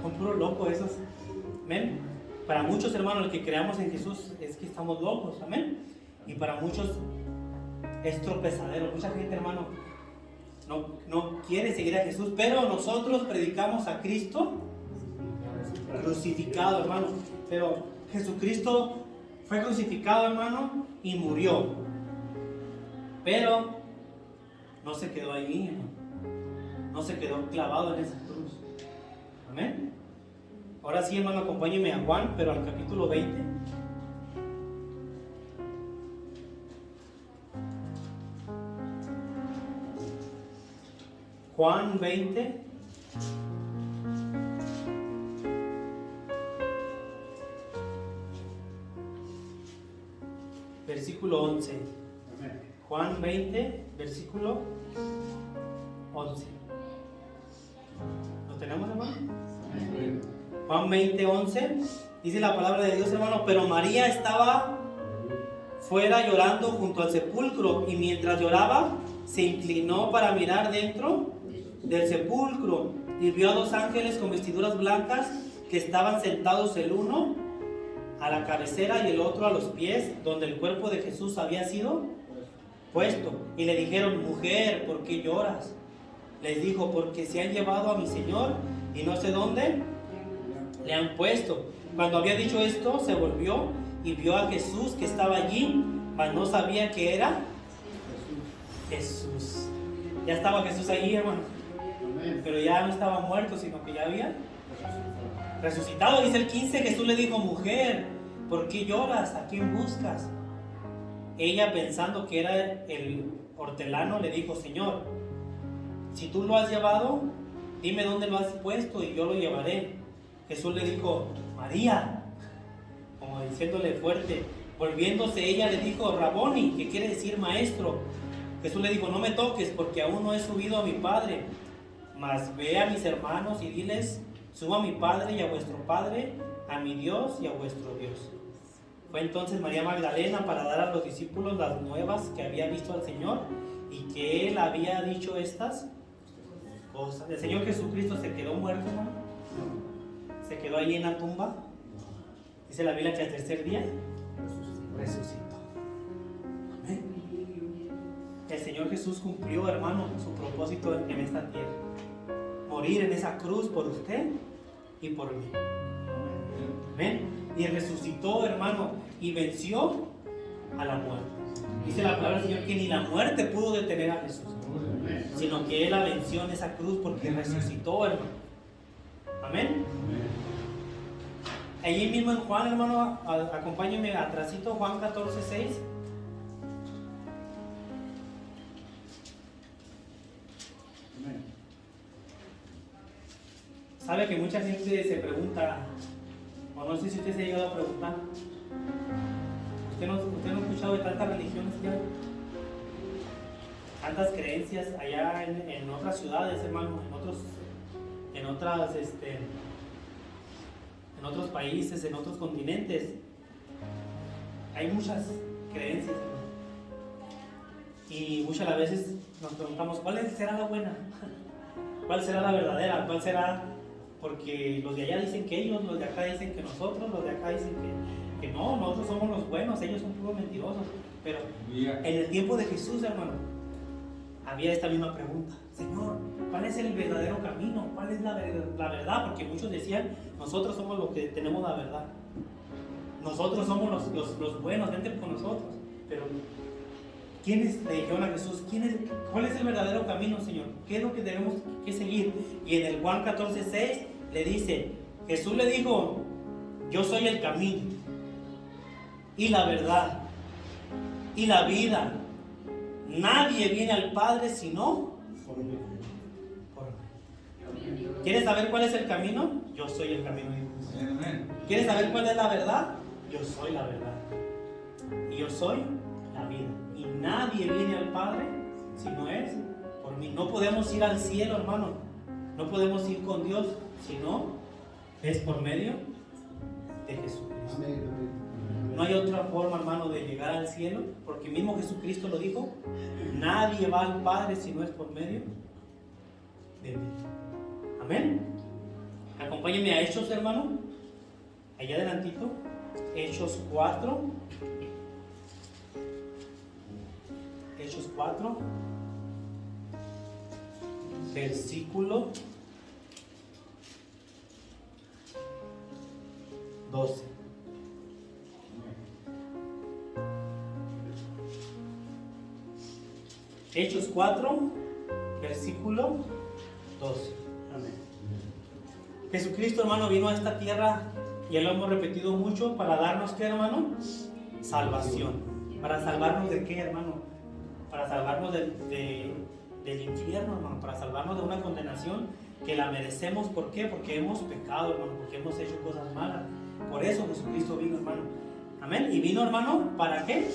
son puros locos esos. Amén. Para muchos, hermanos, los que creamos en Jesús es que estamos locos, amén. Y para muchos es tropezadero. Mucha gente, hermano, no quiere seguir a Jesús, pero nosotros predicamos a Cristo crucificado, hermano. Pero Jesucristo fue crucificado, hermano, y murió. Pero no se quedó ahí, hermano. No se quedó clavado en esa cruz. Amén. Ahora sí, hermano, acompáñeme a Juan, pero al capítulo 20. Juan 20. Versículo 11. Juan 20, versículo 11. ¿Lo tenemos, hermano? Juan 20, 11, dice la palabra de Dios, hermano: pero María estaba fuera llorando junto al sepulcro, y mientras lloraba, se inclinó para mirar dentro del sepulcro, y vio a dos ángeles con vestiduras blancas que estaban sentados, el uno a la cabecera y el otro a los pies, donde el cuerpo de Jesús había sido puesto. Y le dijeron: mujer, ¿por qué lloras? Les dijo: porque se han llevado a mi Señor y no sé dónde le han puesto. Cuando había dicho esto, se volvió y vio a Jesús que estaba allí, mas no sabía que era Jesús. Ya estaba Jesús ahí, hermano, pero ya no estaba muerto, sino que ya había resucitado. Dice el 15: Jesús le dijo: mujer, ¿por qué lloras? ¿A quién buscas? Ella, pensando que era el hortelano, le dijo: Señor, si tú lo has llevado, dime dónde lo has puesto y yo lo llevaré. Jesús le dijo: María, como diciéndole fuerte. Volviéndose ella le dijo: Raboni, que quiere decir maestro. Jesús le dijo: no me toques, porque aún no he subido a mi Padre, mas ve a mis hermanos y diles: subo a mi Padre y a vuestro Padre, a mi Dios y a vuestro Dios. Fue entonces María Magdalena para dar a los discípulos las nuevas que había visto al Señor y que Él había dicho estas cosas. El Señor Jesucristo se quedó muerto, ¿no? Se quedó ahí en la tumba. Dice la Biblia que al tercer día resucitó. Amén. El Señor Jesús cumplió, hermano, su propósito en esta tierra. Morir en esa cruz por usted y por mí. Amén. Y resucitó, hermano, y venció a la muerte. Dice la palabra del Señor que ni la muerte pudo detener a Jesús, sino que Él la venció en esa cruz porque resucitó, hermano. Amén. Allí mismo en Juan, hermano, acompáñenme atrásito, Juan 14:6. Sabe que mucha gente se pregunta, o no sé si usted se ha llegado a preguntar, ¿usted no ha escuchado de tantas religiones ya? Tantas creencias allá en otras ciudades, hermano, en otros países, en otros continentes. Hay muchas creencias, hermano. Y muchas veces nos preguntamos, ¿cuál será la buena? ¿Cuál será la verdadera? ¿Cuál será? Porque los de allá dicen que ellos, los de acá dicen que nosotros, los de acá dicen que no, nosotros somos los buenos, ellos son puros mentirosos. Pero en el tiempo de Jesús, hermano, había esta misma pregunta: Señor, ¿cuál es el verdadero camino? ¿Cuál es la verdad? Porque muchos decían, nosotros somos los que tenemos la verdad. Nosotros somos los buenos, vente con nosotros. Pero ¿quiénes le dijeron a Jesús? ¿Cuál es el verdadero camino, Señor? ¿Qué es lo que tenemos que seguir? Y en el Juan 14:6 le dice, Jesús le dijo, yo soy el camino y la verdad y la vida. Nadie viene al Padre sino por mí. ¿Quieres saber cuál es el camino? Yo soy el camino. ¿Quieres saber cuál es la verdad? Yo soy la verdad. Y yo soy la vida. Y nadie viene al Padre si no es por mí. No podemos ir al cielo, hermano. No podemos ir con Dios si no es por medio de Jesucristo. No hay otra forma, hermano, de llegar al cielo, porque mismo Jesucristo lo dijo, nadie va al Padre si no es por medio de mí. Amén. Acompáñenme a Hechos, hermano, allá adelantito, Hechos 4. Hechos 4, versículo 12. Hechos 4, versículo 12. Amén. Jesucristo, hermano, vino a esta tierra, y lo hemos repetido mucho, para darnos, ¿qué, hermano? Salvación. ¿Para salvarnos de qué, hermano? Para salvarnos del infierno, hermano, para salvarnos de una condenación que la merecemos. ¿Por qué? Porque hemos pecado, hermano, porque hemos hecho cosas malas. Por eso Jesucristo vino, hermano. Amén. Y vino, hermano, ¿para qué?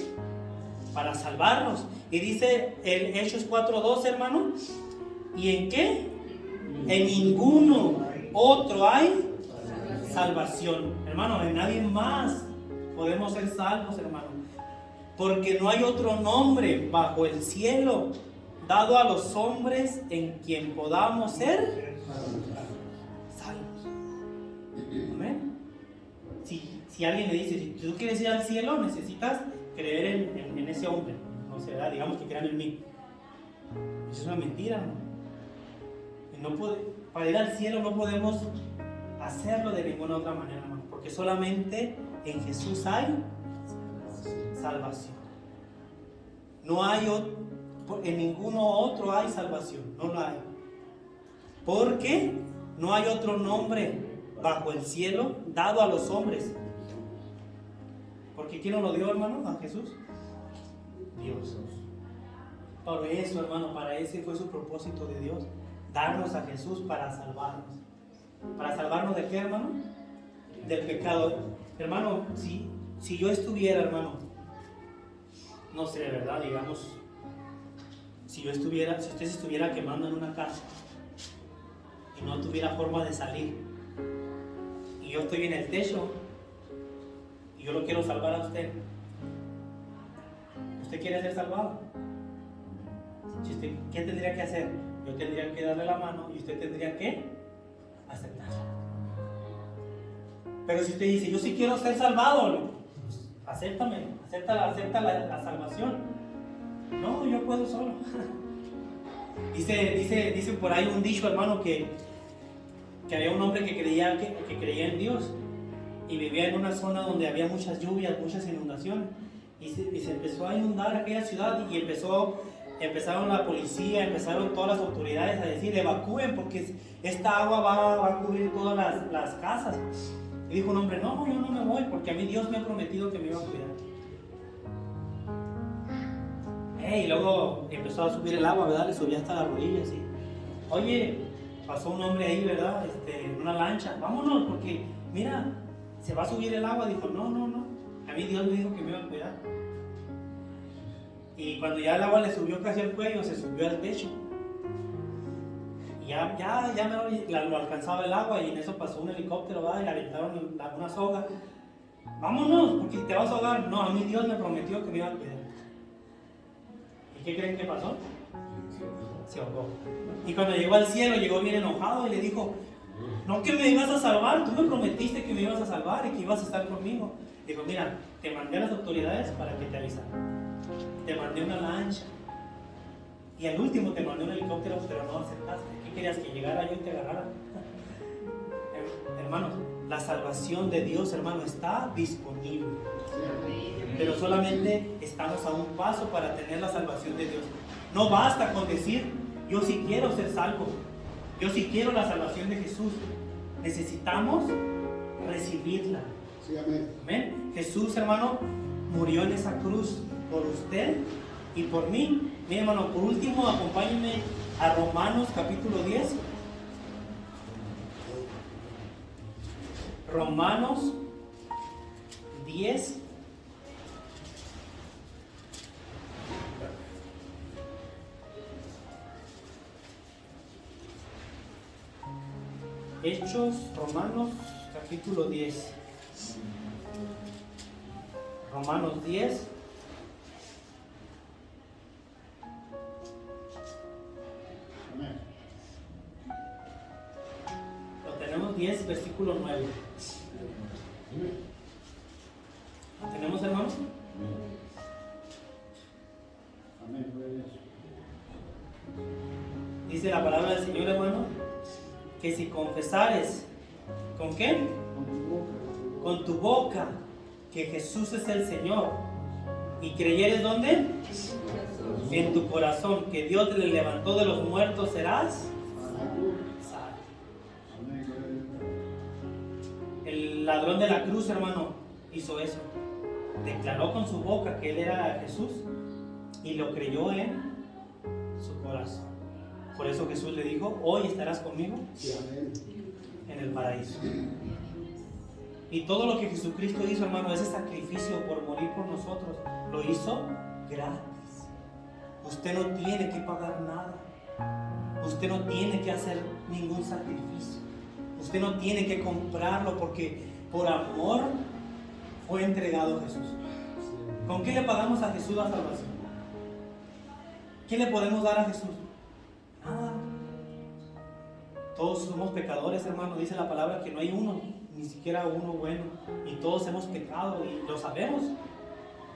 Para salvarnos. Y dice el Hechos 4:12, hermano, ¿y en qué? En ninguno otro hay salvación. Hermano, en nadie más podemos ser salvos, hermano. Porque no hay otro nombre bajo el cielo dado a los hombres en quien podamos ser salvos. Amén. Si alguien le dice, si tú quieres ir al cielo, necesitas creer en ese hombre. No sé, digamos que crean en mí. Eso es una mentira, ¿no? Para ir al cielo no podemos hacerlo de ninguna otra manera, hermano, porque solamente en Jesús hay salvación. No hay en ninguno otro hay salvación, no lo hay. Porque no hay otro nombre bajo el cielo dado a los hombres. Porque ¿quién nos lo dio, hermano? A Jesús. Dios. Por eso, hermano, para ese fue su propósito de Dios, darnos a Jesús para salvarnos. ¿Para salvarnos de qué, hermano? Del pecado. Hermano, si yo estuviera, hermano, no sé, de verdad, digamos, si usted se estuviera quemando en una casa y no tuviera forma de salir, y yo estoy en el techo y yo lo quiero salvar a usted, ¿usted quiere ser salvado? ¿Qué tendría que hacer? Yo tendría que darle la mano y usted tendría que aceptar. Pero si usted dice, yo sí quiero ser salvado, acéptame, acepta la salvación. No, yo puedo solo. Dice por ahí un dicho, hermano, que había un hombre que creía en Dios y vivía en una zona donde había muchas lluvias, muchas inundaciones, y se empezó a inundar aquella ciudad, y empezaron la policía, empezaron todas las autoridades a decir: evacúen porque esta agua va a cubrir todas las casas. Y dijo un hombre: no, yo no me voy porque a mí Dios me ha prometido que me iba a cuidar. Y luego empezó a subir el agua, ¿verdad? Le subía hasta las rodillas. Oye, pasó un hombre ahí, ¿verdad? En una lancha: vámonos porque mira, se va a subir el agua. Dijo: no, a mí Dios me dijo que me iba a cuidar. Y cuando ya el agua le subió casi al cuello, se subió al techo. Y ya lo alcanzaba el agua, y en eso pasó un helicóptero, ¿verdad? Y le aventaron una soga. Vámonos, porque te vas a ahogar. No, a mí Dios me prometió que me iba a cuidar. ¿Y qué creen que pasó? Se ahogó. Y cuando llegó al cielo, llegó bien enojado y le dijo: no, que me ibas a salvar, tú me prometiste que me ibas a salvar y que ibas a estar conmigo. Dijo: mira, te mandé a las autoridades para que te avisaran. Te mandé una lancha. Y al último te mandé un helicóptero, pero no aceptaste. ¿Qué querías? ¿Que llegara yo y te agarrara? Hermanos, la salvación de Dios, hermano, está disponible. Pero solamente estamos a un paso para tener la salvación de Dios. No basta con decir: yo sí quiero ser salvo, yo sí quiero la salvación de Jesús. Necesitamos recibirla. Sí, amén. Amén. Jesús, hermano, murió en esa cruz por usted y por mí. Mi hermano, por último, acompáñenme a Romanos capítulo 10. Romanos 10. Hechos, Romanos capítulo 10. Romanos 10. Lo tenemos 10, versículo 9. ¿Lo tenemos, hermanos? Dice la palabra del Señor, hermano, que si confesares, ¿con qué? Con tu boca, que Jesús es el Señor, y creyeres, ¿dónde? En tu corazón, que Dios le levantó de los muertos, serás salvo. El ladrón de la cruz, hermano, hizo eso. Declaró con su boca que Él era Jesús y lo creyó en su corazón. Por eso Jesús le dijo: hoy estarás conmigo en el paraíso. Y todo lo que Jesucristo hizo, hermano, ese sacrificio por morir por nosotros, lo hizo gratis. Usted no tiene que pagar nada. Usted no tiene que hacer ningún sacrificio. Usted no tiene que comprarlo, porque por amor fue entregado Jesús. ¿Con qué le pagamos a Jesús la salvación? ¿Qué le podemos dar a Jesús? Nada. Todos somos pecadores, hermano. Dice la palabra que no hay uno, ni siquiera uno bueno. Y todos hemos pecado y lo sabemos.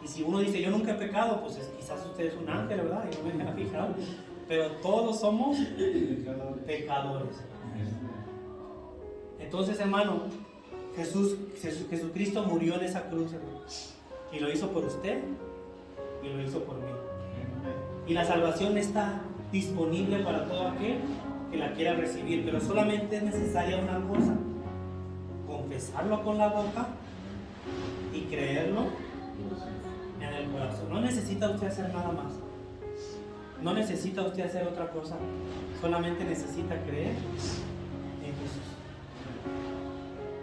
Y si uno dice: yo nunca he pecado, pues quizás usted es un ángel, ¿verdad? Y no me he fijado. Pero todos somos pecadores. Entonces, hermano, Jesucristo murió en esa cruz, hermano. Y lo hizo por usted y lo hizo por mí. Y la salvación está disponible para todo aquel que la quiera recibir, pero solamente es necesaria una cosa: confesarlo con la boca y creerlo en el corazón. No necesita usted hacer nada más. No necesita usted hacer otra cosa. Solamente necesita creer en Jesús.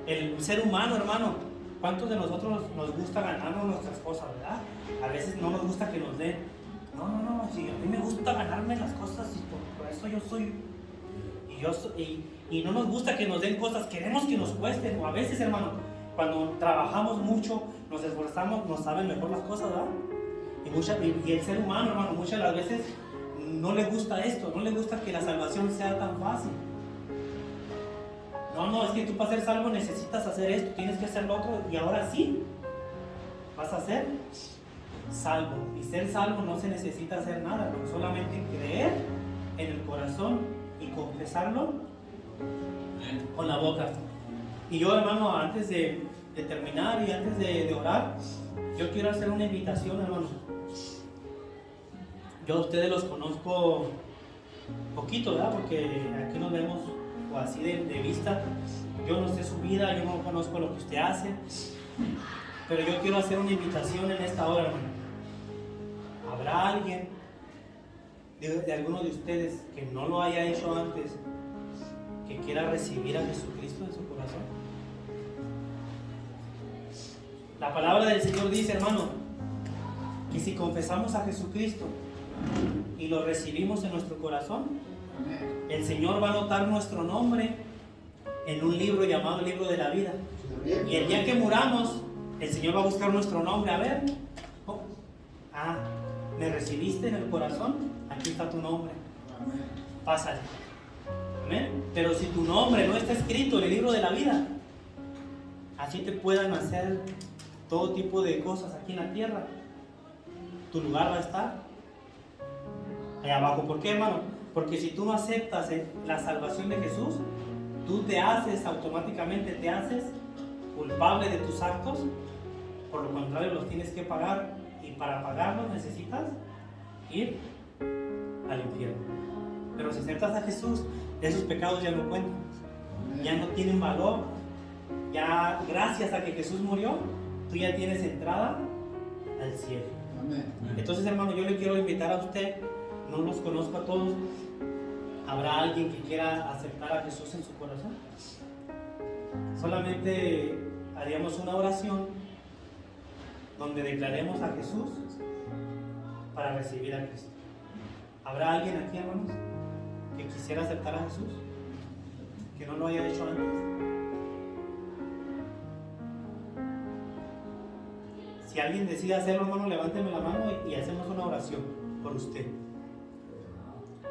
El ser humano, hermano, ¿cuántos de nosotros nos gusta ganarnos nuestras cosas, verdad? A veces no nos gusta que nos den. No, sí, a mí me gusta ganarme las cosas y por eso yo soy. Y no nos gusta que nos den cosas, queremos que nos cuesten. O a veces, hermano, cuando trabajamos mucho, nos esforzamos, nos saben mejor las cosas, ¿verdad? Y el ser humano, hermano, muchas de las veces no le gusta esto, no le gusta que la salvación sea tan fácil. No, es que tú para ser salvo necesitas hacer esto, tienes que hacer lo otro, y ahora sí vas a ser salvo. Y ser salvo no se necesita hacer nada, solamente creer en el corazón y confesarlo con la boca. Y yo, hermano, antes de terminar y antes de orar, yo quiero hacer una invitación, hermano. Yo a ustedes los conozco poquito, ¿verdad? Porque aquí nos vemos o así de vista. Yo no sé su vida, yo no conozco lo que usted hace, pero yo quiero hacer una invitación en esta hora, hermano. ¿Habrá alguien de alguno de ustedes que no lo haya hecho antes, que quiera recibir a Jesucristo en su corazón? La palabra del Señor dice, hermano, que si confesamos a Jesucristo y lo recibimos en nuestro corazón, el Señor va a anotar nuestro nombre en un libro llamado el libro de la vida. Y el día que muramos, el Señor va a buscar nuestro nombre. A ver, ¿me recibiste en el corazón? Aquí está tu nombre. Pásale. Amén. Pero si tu nombre no está escrito en el libro de la vida, así te puedan hacer todo tipo de cosas aquí en la tierra, tu lugar va a estar allá abajo. ¿Por qué, hermano? Porque si tú no aceptas la salvación de Jesús, tú automáticamente te haces culpable de tus actos. Por lo contrario, los tienes que pagar, y para pagarlos necesitas ir al infierno. Pero si aceptas a Jesús, esos pecados ya no cuentan, ya no tienen valor. Ya gracias a que Jesús murió, tú ya tienes entrada al cielo. Entonces, hermano, yo le quiero invitar a usted, no los conozco a todos, ¿habrá alguien que quiera aceptar a Jesús en su corazón? Solamente haríamos una oración donde declaremos a Jesús para recibir a Cristo. ¿Habrá alguien aquí, hermanos, que quisiera aceptar a Jesús, que no lo haya hecho antes? Si alguien decide hacerlo, hermano, levánteme la mano y hacemos una oración por usted.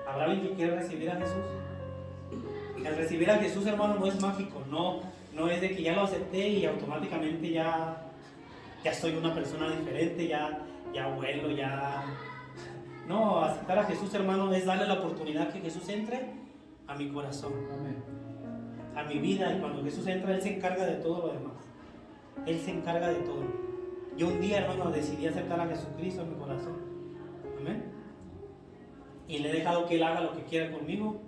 ¿Habrá alguien que quiera recibir a Jesús? El recibir a Jesús, hermano, no es mágico, no es de que ya lo acepté y automáticamente ya soy una persona diferente, ya vuelo, ya... No, aceptar a Jesús, hermano, es darle la oportunidad que Jesús entre a mi corazón, a mi vida, y cuando Jesús entra, Él se encarga de todo lo demás. Él se encarga de todo. Yo un día, hermano, decidí aceptar a Jesucristo en mi corazón. Amén. Y le he dejado que Él haga lo que quiera conmigo,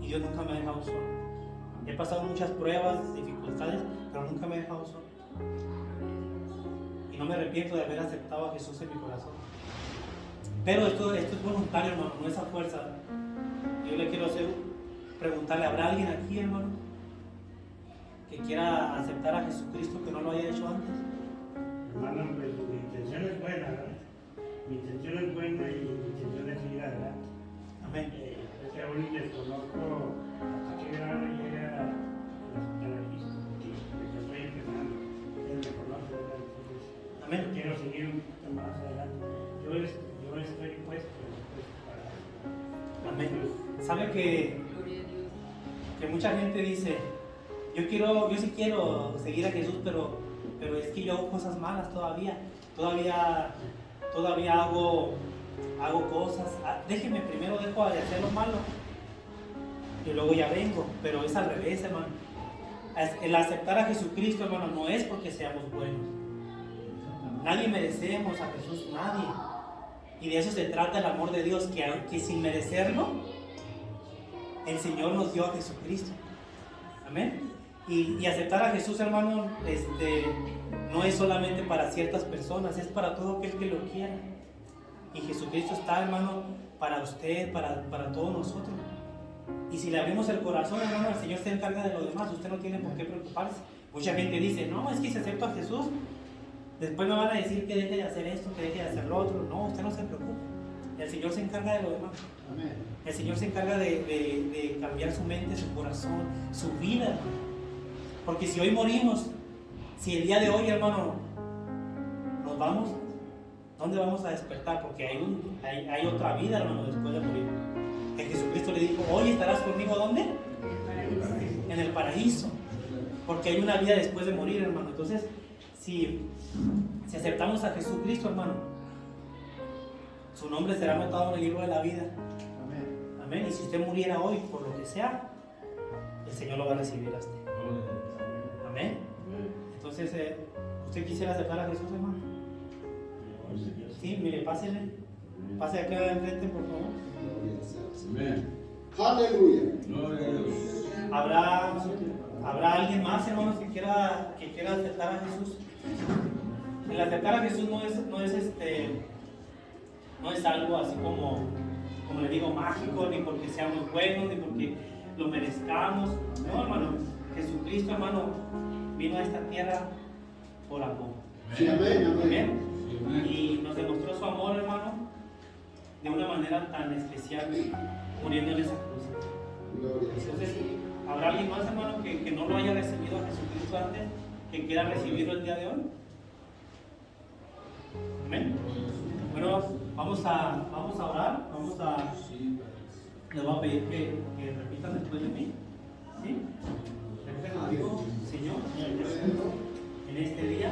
y Dios nunca me ha dejado solo. He pasado muchas pruebas, dificultades, pero nunca me he dejado solo. Y no me arrepiento de haber aceptado a Jesús en mi corazón. Pero esto es voluntario, hermano, no es a fuerza. Yo le quiero preguntarle, ¿habrá alguien aquí, hermano, que quiera aceptar a Jesucristo que no lo haya hecho antes? Hermano, pues mi intención es buena, ¿verdad? Mi intención es buena y mi intención es seguir adelante. Amén. Es que aún desconozco hasta qué grado llega a aceptar a Cristo, porque estoy empezando. Él me conoce, ¿verdad? Entonces, amén. Quiero seguir un poquito más adelante. Yo estoy puesto para eso. Amén. ¿Sabe que mucha gente dice, yo sí quiero seguir a Jesús, pero es que yo hago cosas malas todavía hago cosas, déjeme primero, dejo de hacer lo malo y luego ya vengo? Pero es al revés, hermano. El aceptar a Jesucristo, hermano, no es porque seamos buenos. Nadie merecemos a Jesús, nadie. Y de eso se trata el amor de Dios, que sin merecerlo, el Señor nos dio a Jesucristo. Amén. Y aceptar a Jesús, hermano, no es solamente para ciertas personas, es para todo aquel que lo quiera. Y Jesucristo está, hermano, para usted, para todos nosotros. Y si le abrimos el corazón, hermano, el Señor se encarga de lo demás. Usted no tiene por qué preocuparse. Mucha gente dice, no, es que si acepto a Jesús, después me van a decir que deje de hacer esto, que deje de hacer lo otro. No, usted no se preocupe. El Señor se encarga de lo demás. Amén. El Señor se encarga de cambiar su mente, su corazón, su vida, hermano. Porque si hoy morimos, si el día de hoy, hermano, nos vamos, ¿dónde vamos a despertar? Porque hay otra vida, hermano, después de morir. Que Jesucristo le dijo, hoy estarás conmigo, ¿dónde? En el paraíso. Porque hay una vida después de morir, hermano. Entonces, si aceptamos a Jesucristo, hermano, su nombre será anotado en el libro de la vida. Amén. Y si usted muriera hoy por lo que sea, el Señor lo va a recibir a usted. Amén. Entonces, ¿usted quisiera aceptar a Jesús, hermano? Sí, mire, pásele. Pase acá enfrente, por favor. Amén. Aleluya. Gloria a Dios. ¿Habrá alguien más, hermanos, que quiera aceptar a Jesús? El aceptar a Jesús no es algo así como le digo, mágico, ni porque seamos buenos, ni porque lo merezcamos. No, hermano, Jesucristo, hermano, vino a esta tierra por amor. Sí, amén, amén. Amén. Y nos demostró su amor, hermano, de una manera tan especial, muriendo en esa cruz. Gloria a Dios. Entonces, ¿habrá alguien más, hermano, que no lo haya recibido a Jesucristo antes, que quiera recibirlo el día de hoy? Amén. Bueno, vamos a orar. Les voy a pedir que repitan después de mí. ¿Sí? Repiten conmigo. Señor, en este día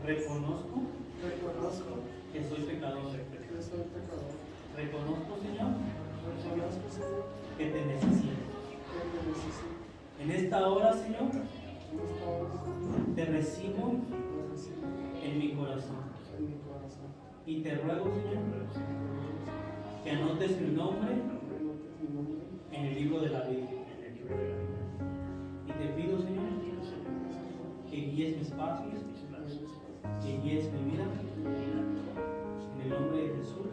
reconozco que soy pecador. Reconozco, Señor, que te necesito. En esta hora, Señor, te recibo en mi corazón. Y te ruego, Señor, que anotes mi nombre en el libro de la vida. Y te pido, Señor, que guíes mis pasos, que guíes mi vida. En el nombre de Jesús.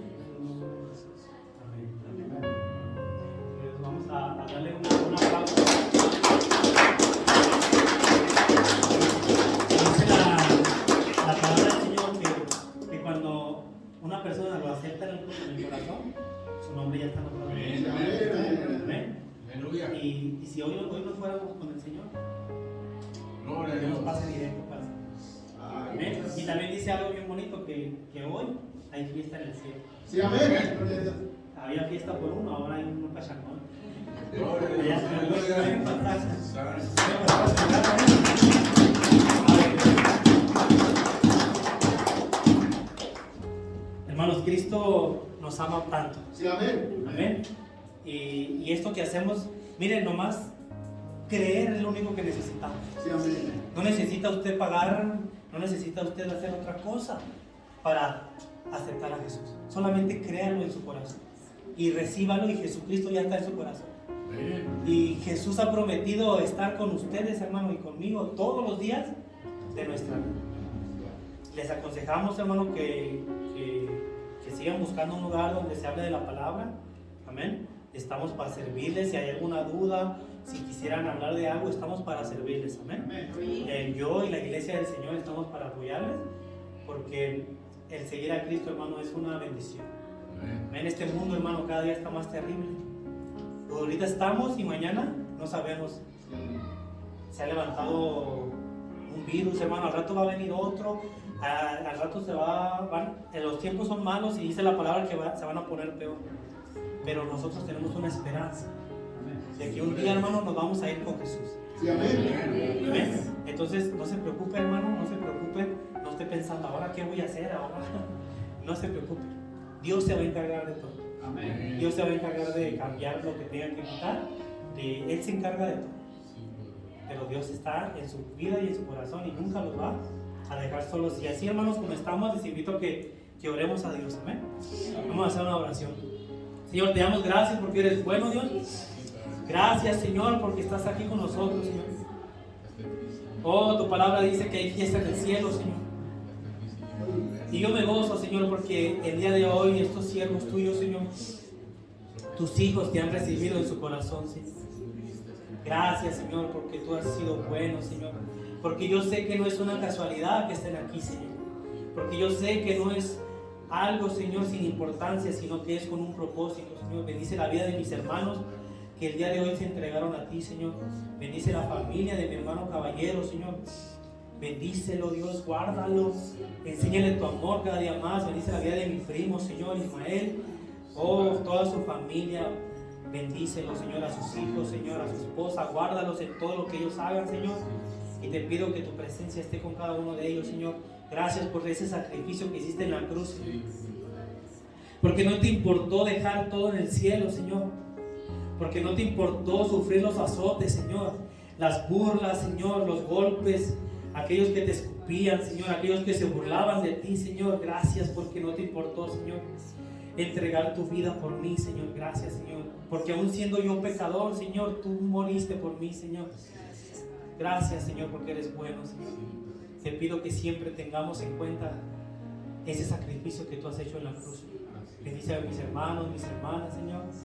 Amén. Pues vamos a darle una pausa. Dice la palabra del Señor que cuando una persona lo acepta en el corazón, su nombre ya está anotado. Amén. Aleluya. Y si hoy nos fuéramos con el Señor, Gloria a que nos Dios. pase directo, pase. Amén. Y también dice algo bien bonito, que hoy hay fiesta en el cielo. Sí, amén. Había fiesta por uno, ahora hay un pachangón. Gloria a Dios. Hermanos, Cristo nos ama tanto. Sí, amén. Amén. Y esto que hacemos, miren, nomás creer es lo único que necesitamos. Sí, amén. No necesita usted pagar, no necesita usted hacer otra cosa para aceptar a Jesús. Solamente créalo en su corazón y recíbalo, y Jesucristo ya está en su corazón. Y Jesús ha prometido estar con ustedes, hermano, y conmigo todos los días de nuestra vida. Les aconsejamos, hermano, que sigan buscando un lugar donde se hable de la palabra. Amén. Estamos para servirles. Si hay alguna duda, si quisieran hablar de algo, estamos para servirles. Amén. Yo y la iglesia del Señor estamos para apoyarles, porque el seguir a Cristo, hermano, es una bendición. En este mundo, hermano, cada día está más terrible. Ahorita estamos y mañana no sabemos. Se ha levantado un virus, hermano, al rato va a venir otro, al rato los tiempos son malos y dice la palabra que se van a poner peor. Pero nosotros tenemos una esperanza de que un día, hermano, nos vamos a ir con Jesús. Sí, amén. ¿Amén? Entonces, no se preocupe, hermano, no se preocupe, no esté pensando, ¿ahora qué voy a hacer? Ahora no se preocupe. Dios se va a encargar de todo. Amén. Dios se va a encargar de cambiar lo que tenga que quitar. Él se encarga de todo. Pero Dios está en su vida y en su corazón y nunca los va a dejar solos. Y así, hermanos, como estamos, les invito a que oremos a Dios. Amén. Vamos a hacer una oración. Señor, te damos gracias porque eres bueno, Dios. Gracias, Señor, porque estás aquí con nosotros, Señor. Oh, tu palabra dice que hay fiesta en el cielo, Señor. Y yo me gozo, Señor, porque el día de hoy estos siervos tuyos, Señor, tus hijos te han recibido en su corazón, Señor. Gracias, Señor, porque tú has sido bueno, Señor. Porque yo sé que no es una casualidad que estén aquí, Señor. Porque yo sé que no es algo, Señor, sin importancia, sino que es con un propósito, Señor. Bendice la vida de mis hermanos que el día de hoy se entregaron a ti, Señor. Bendice la familia de mi hermano Caballero, Señor. Bendícelo, Dios, guárdalo. Enséñale tu amor cada día más. Bendice la vida de mi primo, Señor, Ismael. Oh, toda su familia. Bendícelo, Señor, a sus hijos, Señor, a su esposa. Guárdalos en todo lo que ellos hagan, Señor. Y te pido que tu presencia esté con cada uno de ellos, Señor. Gracias por ese sacrificio que hiciste en la cruz, Señor. Porque no te importó dejar todo en el cielo, Señor. Porque no te importó sufrir los azotes, Señor. Las burlas, Señor, los golpes, aquellos que te escupían, Señor, aquellos que se burlaban de ti, Señor. Gracias porque no te importó, Señor, entregar tu vida por mí, Señor. Gracias, Señor. Porque aún siendo yo pecador, Señor, tú moriste por mí, Señor. Gracias, Señor, porque eres bueno, Señor. Te pido que siempre tengamos en cuenta ese sacrificio que tú has hecho en la cruz. Bendice a mis hermanos, mis hermanas, Señor.